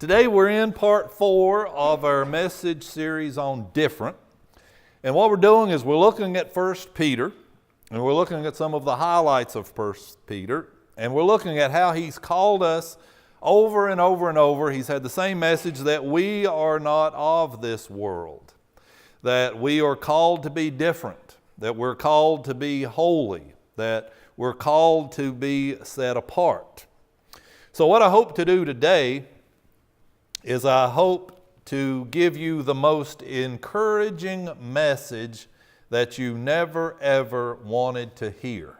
Today we're in part 4 of our message series on different. And what we're doing is we're looking at 1 Peter, and we're looking at some of the highlights of 1 Peter, and we're looking at how he's called us over and over and over. He's had the same message that we are not of this world, that we are called to be different, that we're called to be holy, that we're called to be set apart. So what I hope to do today is I hope to give you the most encouraging message that you never ever wanted to hear.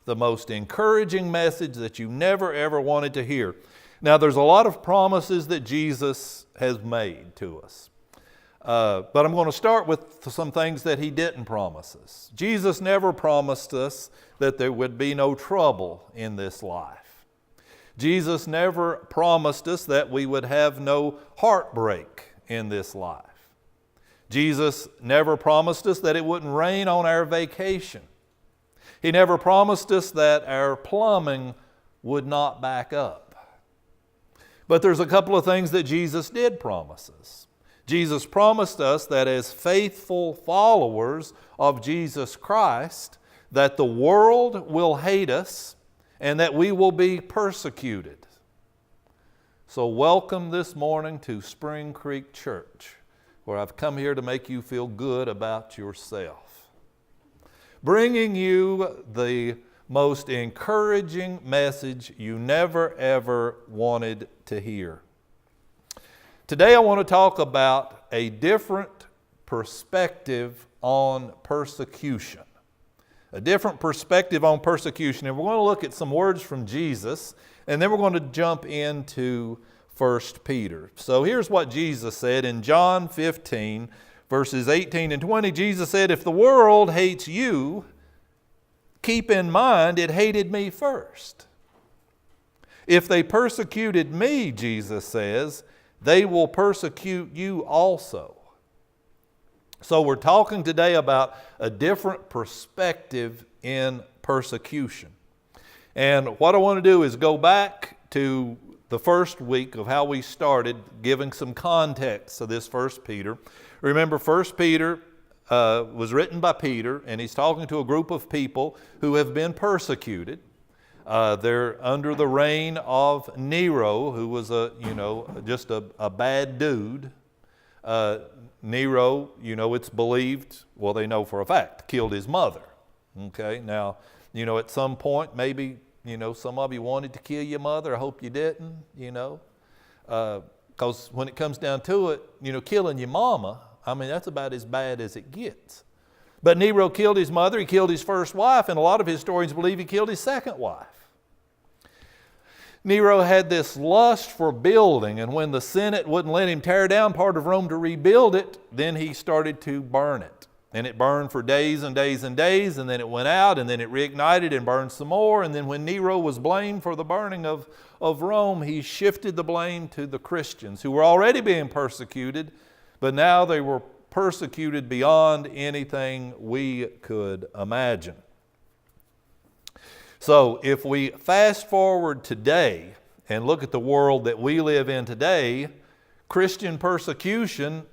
The most encouraging message that you never ever wanted to hear. Now there's a lot of promises that Jesus has made to us. But I'm going to start with some things that he didn't promise us. Jesus never promised us that there would be no trouble in this life. Jesus never promised us that we would have no heartbreak in this life. Jesus never promised us that it wouldn't rain on our vacation. He never promised us that our plumbing would not back up. But there's a couple of things that Jesus did promise us. Jesus promised us that as faithful followers of Jesus Christ, that the world will hate us and that we will be persecuted. So welcome this morning to Spring Creek Church, where I've come here to make you feel good about yourself. Bringing you the most encouraging message you never ever wanted to hear. Today I want to talk about a different perspective on persecution. A different perspective on persecution. And we're going to look at some words from Jesus, and then we're going to jump into 1 Peter. So here's what Jesus said in John 15, verses 18 and 20. Jesus said, "If the world hates you, keep in mind it hated me first. If they persecuted me," Jesus says, "they will persecute you also." So we're talking today about a different perspective in persecution. And what I want to do is go back to the first week of how we started, giving some context to this 1 Peter. Remember, 1 Peter was written by Peter, and he's talking to a group of people who have been persecuted. They're under the reign of Nero, who was just a bad dude. Nero, it's believed, well, they know for a fact, killed his mother. Okay, now, at some point, maybe, some of you wanted to kill your mother. I hope you didn't, because when it comes down to it, killing your mama, that's about as bad as it gets. But Nero killed his mother, he killed his first wife, and a lot of historians believe he killed his second wife. Nero had this lust for building, and when the Senate wouldn't let him tear down part of Rome to rebuild it, then he started to burn it. And it burned for days and days and days, and then it went out, and then it reignited and burned some more. And then when Nero was blamed for the burning of Rome, he shifted the blame to the Christians, who were already being persecuted, but now they were persecuted beyond anything we could imagine. So if we fast forward today and look at the world that we live in today, Christian persecution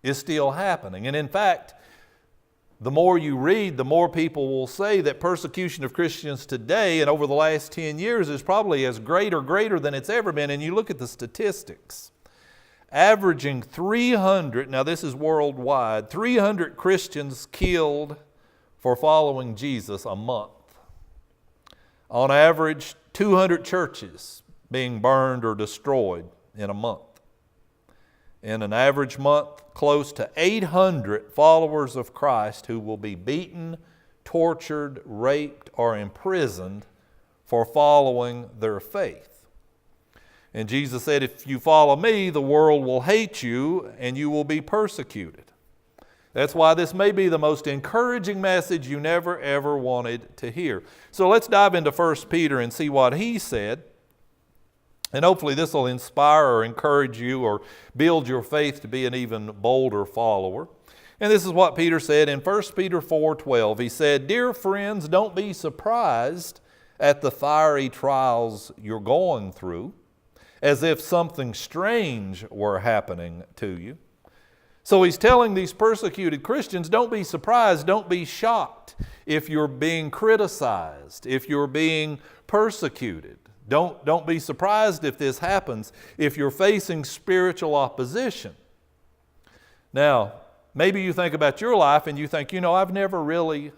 is still happening. And in fact, the more you read, the more people will say that persecution of Christians today and over the last 10 years is probably as great or greater than it's ever been. And you look at the statistics, averaging 300, now this is worldwide, 300 Christians killed for following Jesus a month. On average, 200 churches being burned or destroyed in a month. In an average month, close to 800 followers of Christ who will be beaten, tortured, raped, or imprisoned for following their faith. And Jesus said, "If you follow me, the world will hate you and you will be persecuted." That's why this may be the most encouraging message you never ever wanted to hear. So let's dive into 1 Peter and see what he said. And hopefully this will inspire or encourage you or build your faith to be an even bolder follower. And this is what Peter said in 1 Peter 4:12. He said, "Dear friends, don't be surprised at the fiery trials you're going through, as if something strange were happening to you. So he's telling these persecuted Christians, don't be surprised, don't be shocked if you're being criticized, if you're being persecuted. Don't be surprised if this happens, if you're facing spiritual opposition. Now, maybe you think about your life and you think, I've never really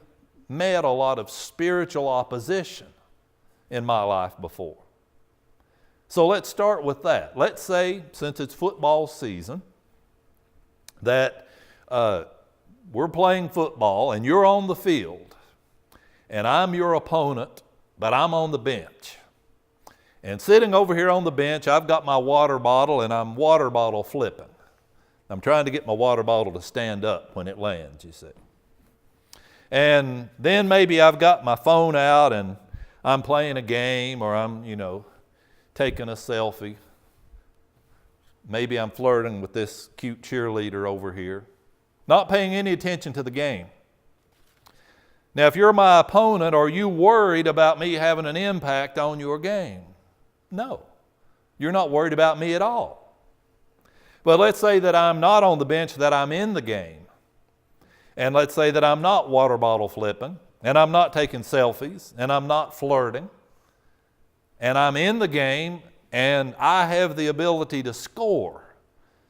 met a lot of spiritual opposition in my life before. So let's start with that. Let's say, since it's football season, that we're playing football and you're on the field and I'm your opponent, but I'm on the bench. And sitting over here on the bench, I've got my water bottle and I'm water bottle flipping. I'm trying to get my water bottle to stand up when it lands, you see. And then maybe I've got my phone out and I'm playing a game, or I'm, taking a selfie. Maybe I'm flirting with this cute cheerleader over here, not paying any attention to the game. Now, if you're my opponent, are you worried about me having an impact on your game? No, you're not worried about me at all. But let's say that I'm not on the bench, that I'm in the game. And let's say that I'm not water bottle flipping, and I'm not taking selfies, and I'm not flirting, and I'm in the game, and I have the ability to score.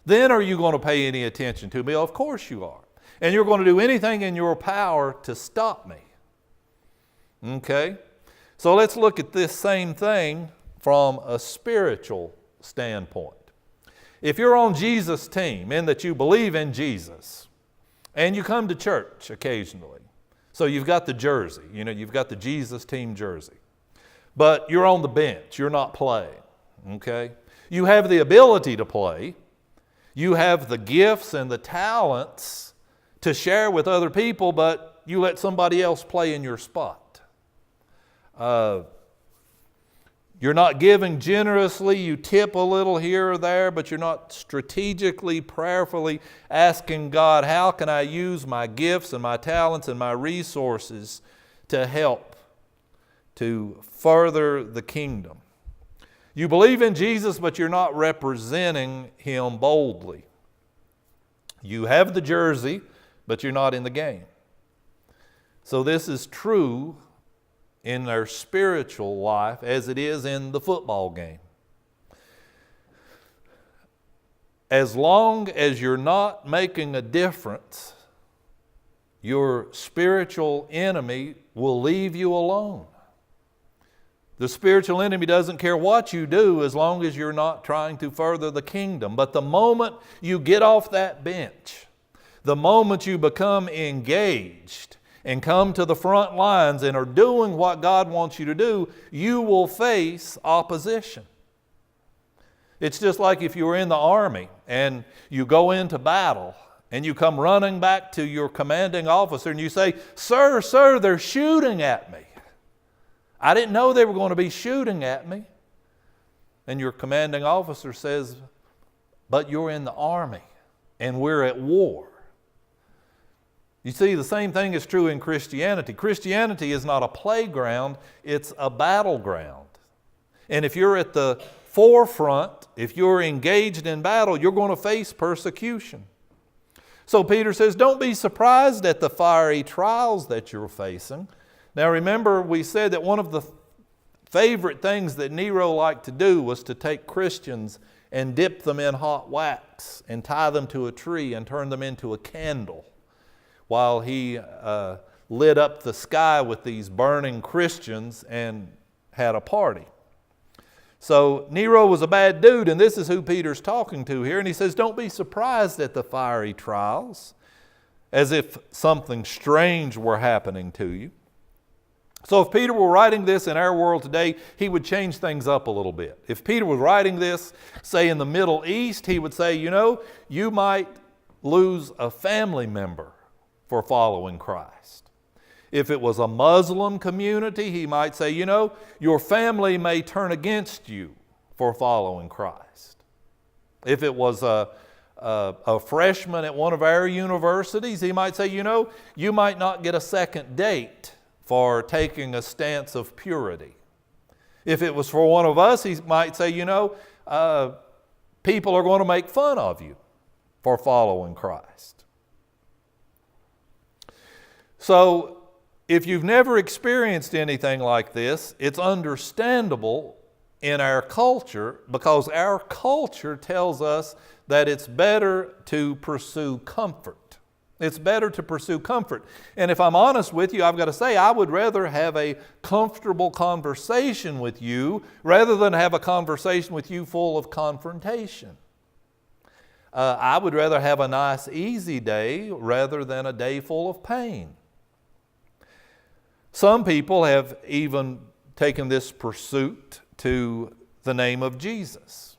Then are you going to pay any attention to me? Of course you are. And you're going to do anything in your power to stop me. Okay? So let's look at this same thing from a spiritual standpoint. If you're on Jesus' team, in that you believe in Jesus, and you come to church occasionally, so you've got the jersey, you've got the Jesus team jersey, but you're on the bench, you're not playing, okay? You have the ability to play, you have the gifts and the talents to share with other people, but you let somebody else play in your spot. You're not giving generously, you tip a little here or there, but you're not strategically, prayerfully asking God, how can I use my gifts and my talents and my resources to help, to further the kingdom? You believe in Jesus, but you're not representing Him boldly. You have the jersey, but you're not in the game. So this is true in their spiritual life as it is in the football game. As long as you're not making a difference, your spiritual enemy will leave you alone. The spiritual enemy doesn't care what you do as long as you're not trying to further the kingdom. But the moment you get off that bench, the moment you become engaged and come to the front lines and are doing what God wants you to do, you will face opposition. It's just like if you were in the army and you go into battle and you come running back to your commanding officer and you say, Sir, they're shooting at me. I didn't know they were going to be shooting at me. And your commanding officer says, but you're in the army and we're at war. You see, the same thing is true in Christianity. Christianity is not a playground, it's a battleground. And if you're at the forefront, if you're engaged in battle, you're going to face persecution. So Peter says, don't be surprised at the fiery trials that you're facing. Now remember, we said that one of the favorite things that Nero liked to do was to take Christians and dip them in hot wax and tie them to a tree and turn them into a candle, while he lit up the sky with these burning Christians and had a party. So Nero was a bad dude, and this is who Peter's talking to here. And he says, don't be surprised at the fiery trials, as if something strange were happening to you. So if Peter were writing this in our world today, he would change things up a little bit. If Peter was writing this, say in the Middle East, he would say, you might lose a family member for following Christ. If it was a Muslim community, he might say, your family may turn against you for following Christ. If it was a freshman at one of our universities, he might say, you might not get a second date for taking a stance of purity. If it was for one of us, he might say, people are going to make fun of you for following Christ. So, if you've never experienced anything like this, it's understandable in our culture, because our culture tells us that it's better to pursue comfort. It's better to pursue comfort. And if I'm honest with you, I've got to say, I would rather have a comfortable conversation with you rather than have a conversation with you full of confrontation. I would rather have a nice, easy day rather than a day full of pain. Some people have even taken this pursuit to the name of Jesus,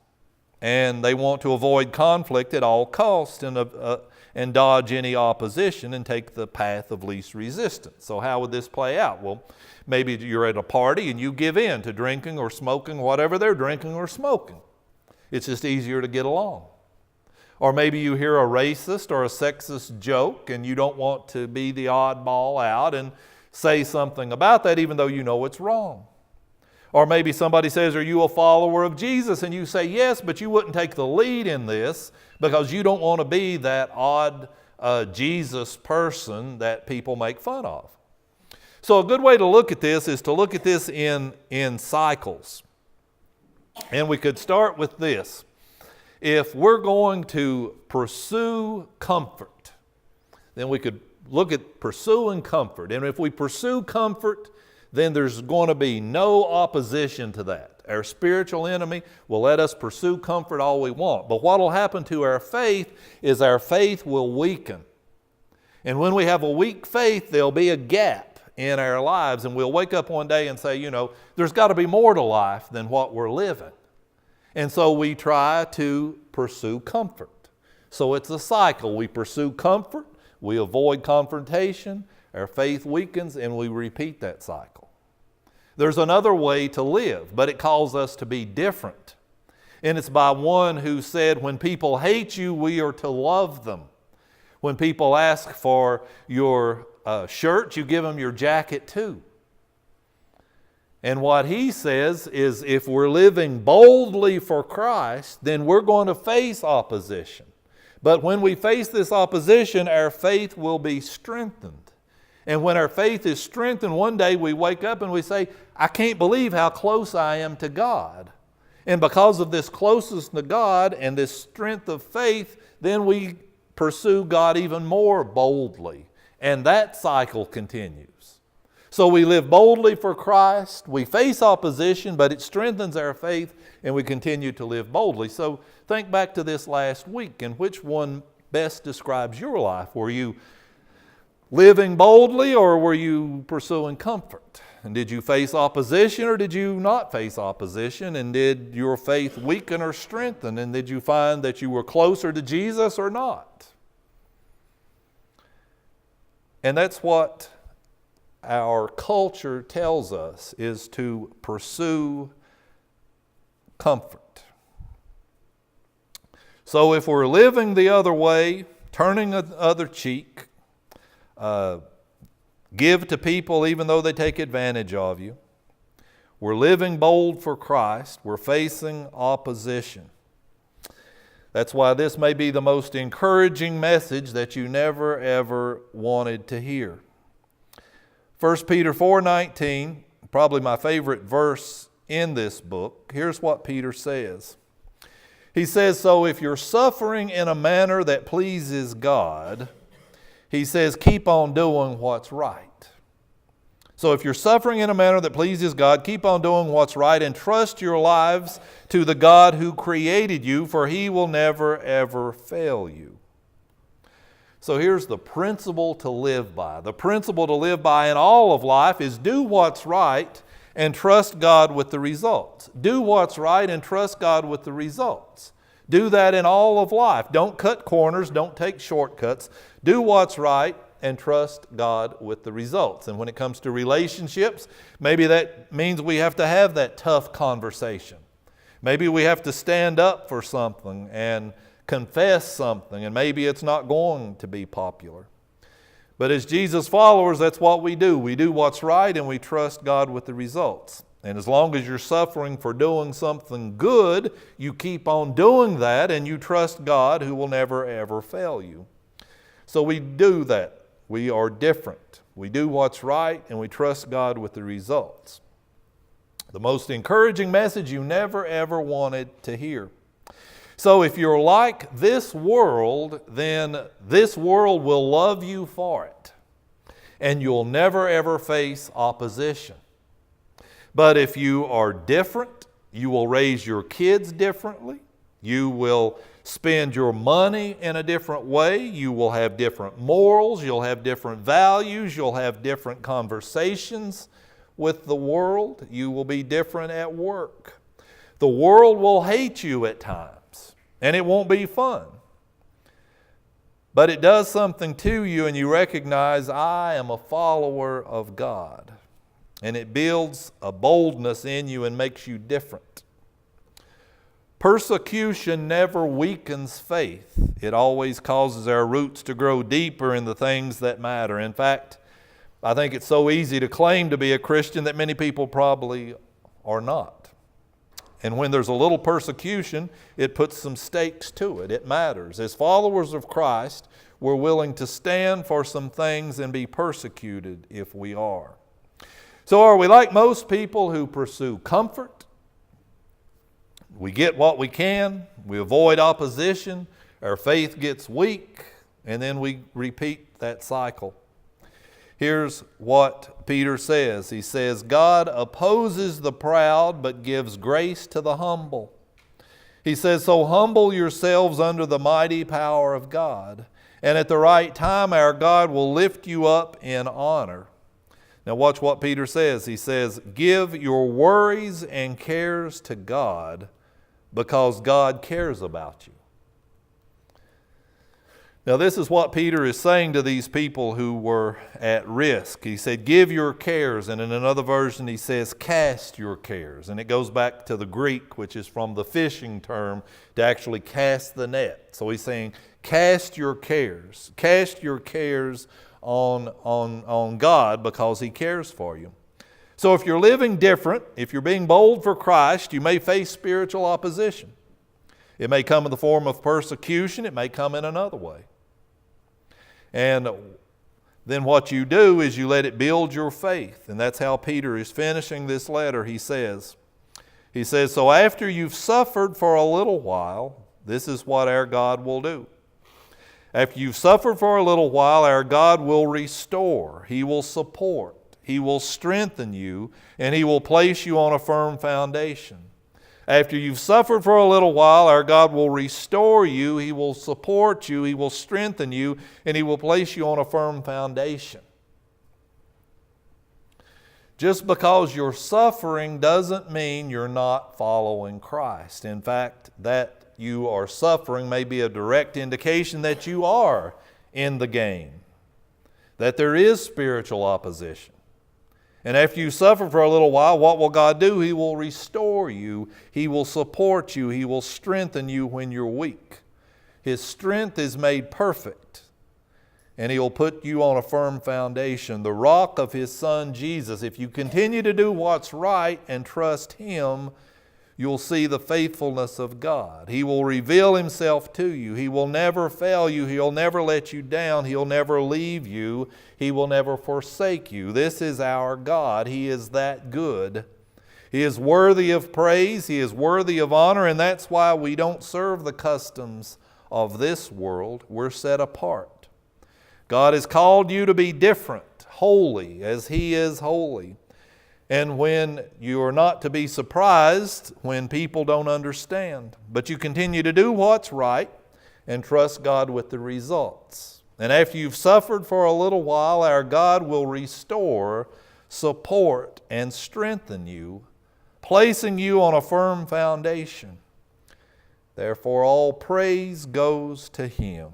and they want to avoid conflict at all costs and dodge any opposition and take the path of least resistance. So how would this play out? Well, maybe you're at a party and you give in to drinking or smoking, whatever they're drinking or smoking. It's just easier to get along. Or maybe you hear a racist or a sexist joke and you don't want to be the oddball out and say something about that even though you know it's wrong. Or maybe somebody says, are you a follower of Jesus? And you say yes, but you wouldn't take the lead in this because you don't want to be that odd Jesus person that people make fun of. So a good way to look at this is to look at this in cycles. And we could start with this. If we're going to pursue comfort, then we could look at pursuing comfort. And if we pursue comfort, then there's going to be no opposition to that. Our spiritual enemy will let us pursue comfort all we want. But what will happen to our faith is our faith will weaken. And when we have a weak faith, there'll be a gap in our lives. And we'll wake up one day and say, there's got to be more to life than what we're living. And so we try to pursue comfort. So it's a cycle. We pursue comfort, we avoid confrontation, our faith weakens, and we repeat that cycle. There's another way to live, but it calls us to be different. And it's by one who said, when people hate you, we are to love them. When people ask for your shirt, you give them your jacket too. And what he says is, if we're living boldly for Christ, then we're going to face opposition. But when we face this opposition, our faith will be strengthened. And when our faith is strengthened, one day we wake up and we say, I can't believe how close I am to God. And because of this closeness to God and this strength of faith, then we pursue God even more boldly. And that cycle continues. So we live boldly for Christ, we face opposition, but it strengthens our faith, and we continue to live boldly. So think back to this last week, and which one best describes your life? Were you living boldly, or were you pursuing comfort? And did you face opposition, or did you not face opposition? And did your faith weaken or strengthen? And did you find that you were closer to Jesus or not? And that's what our culture tells us, is to pursue comfort. So if we're living the other way, turning the other cheek, give to people even though they take advantage of you, we're living bold for Christ, we're facing opposition. That's why this may be the most encouraging message that you never ever wanted to hear. 1 Peter 4:19, probably my favorite verse in this book. Here's what Peter says. He says, so if you're suffering in a manner that pleases God, he says, keep on doing what's right. So if you're suffering in a manner that pleases God, keep on doing what's right and trust your lives to the God who created you, for He will never, ever fail you. So here's the principle to live by. The principle to live by in all of life is do what's right and trust God with the results. Do what's right and trust God with the results. Do that in all of life. Don't cut corners. Don't take shortcuts. Do what's right and trust God with the results. And when it comes to relationships, maybe that means we have to have that tough conversation. Maybe we have to stand up for something and confess something, and maybe it's not going to be popular. But as Jesus followers, that's what we do. We do what's right and we trust God with the results. And as long as you're suffering for doing something good, you keep on doing that and you trust God who will never ever fail you. So we do that. We are different. We do what's right and we trust God with the results. The most encouraging message you never ever wanted to hear. So if you're like this world, then this world will love you for it. And you'll never ever face opposition. But if you are different, you will raise your kids differently. You will spend your money in a different way. You will have different morals. You'll have different values. You'll have different conversations with the world. You will be different at work. The world will hate you at times, and it won't be fun. But it does something to you, and you recognize, I am a follower of God. And it builds a boldness in you and makes you different. Persecution never weakens faith. It always causes our roots to grow deeper in the things that matter. In fact, I think it's so easy to claim to be a Christian that many people probably are not. And when there's a little persecution, it puts some stakes to it. It matters. As followers of Christ, we're willing to stand for some things and be persecuted if we are. So are we like most people who pursue comfort? We get what we can, we avoid opposition, our faith gets weak, and then we repeat that cycle. Here's what Peter says. He says, God opposes the proud but gives grace to the humble. He says, so humble yourselves under the mighty power of God, and at the right time our God will lift you up in honor. Now watch what Peter says. He says, give your worries and cares to God because God cares about you. Now this is what Peter is saying to these people who were at risk. He said, give your cares. And in another version he says, cast your cares. And it goes back to the Greek, which is from the fishing term, to actually cast the net. So he's saying, cast your cares. Cast your cares on God because He cares for you. So if you're living different, if you're being bold for Christ, you may face spiritual opposition. It may come in the form of persecution. It may come in another way. And then what you do is you let it build your faith. And that's how Peter is finishing this letter. He says, so after you've suffered for a little while, this is what our God will do. After you've suffered for a little while, our God will restore. He will support. He will strengthen you, and He will place you on a firm foundation. After you've suffered for a little while, our God will restore you. He will support you. He will strengthen you, and He will place you on a firm foundation. Just because you're suffering doesn't mean you're not following Christ. In fact, that you are suffering may be a direct indication that you are in the game, that there is spiritual opposition. And after you suffer for a little while, what will God do? He will restore you. He will support you. He will strengthen you when you're weak. His strength is made perfect, and He'll put you on a firm foundation, the rock of His Son Jesus. If you continue to do what's right and trust Him, you'll see the faithfulness of God. He will reveal Himself to you. He will never fail you. He'll never let you down. He'll never leave you. He will never forsake you. This is our God. He is that good. He is worthy of praise. He is worthy of honor, and that's why we don't serve the customs of this world. We're set apart. God has called you to be different, holy, as He is holy. And when you are not to be surprised when people don't understand, but you continue to do what's right and trust God with the results. And after you've suffered for a little while, our God will restore, support, and strengthen you, placing you on a firm foundation. Therefore, all praise goes to Him.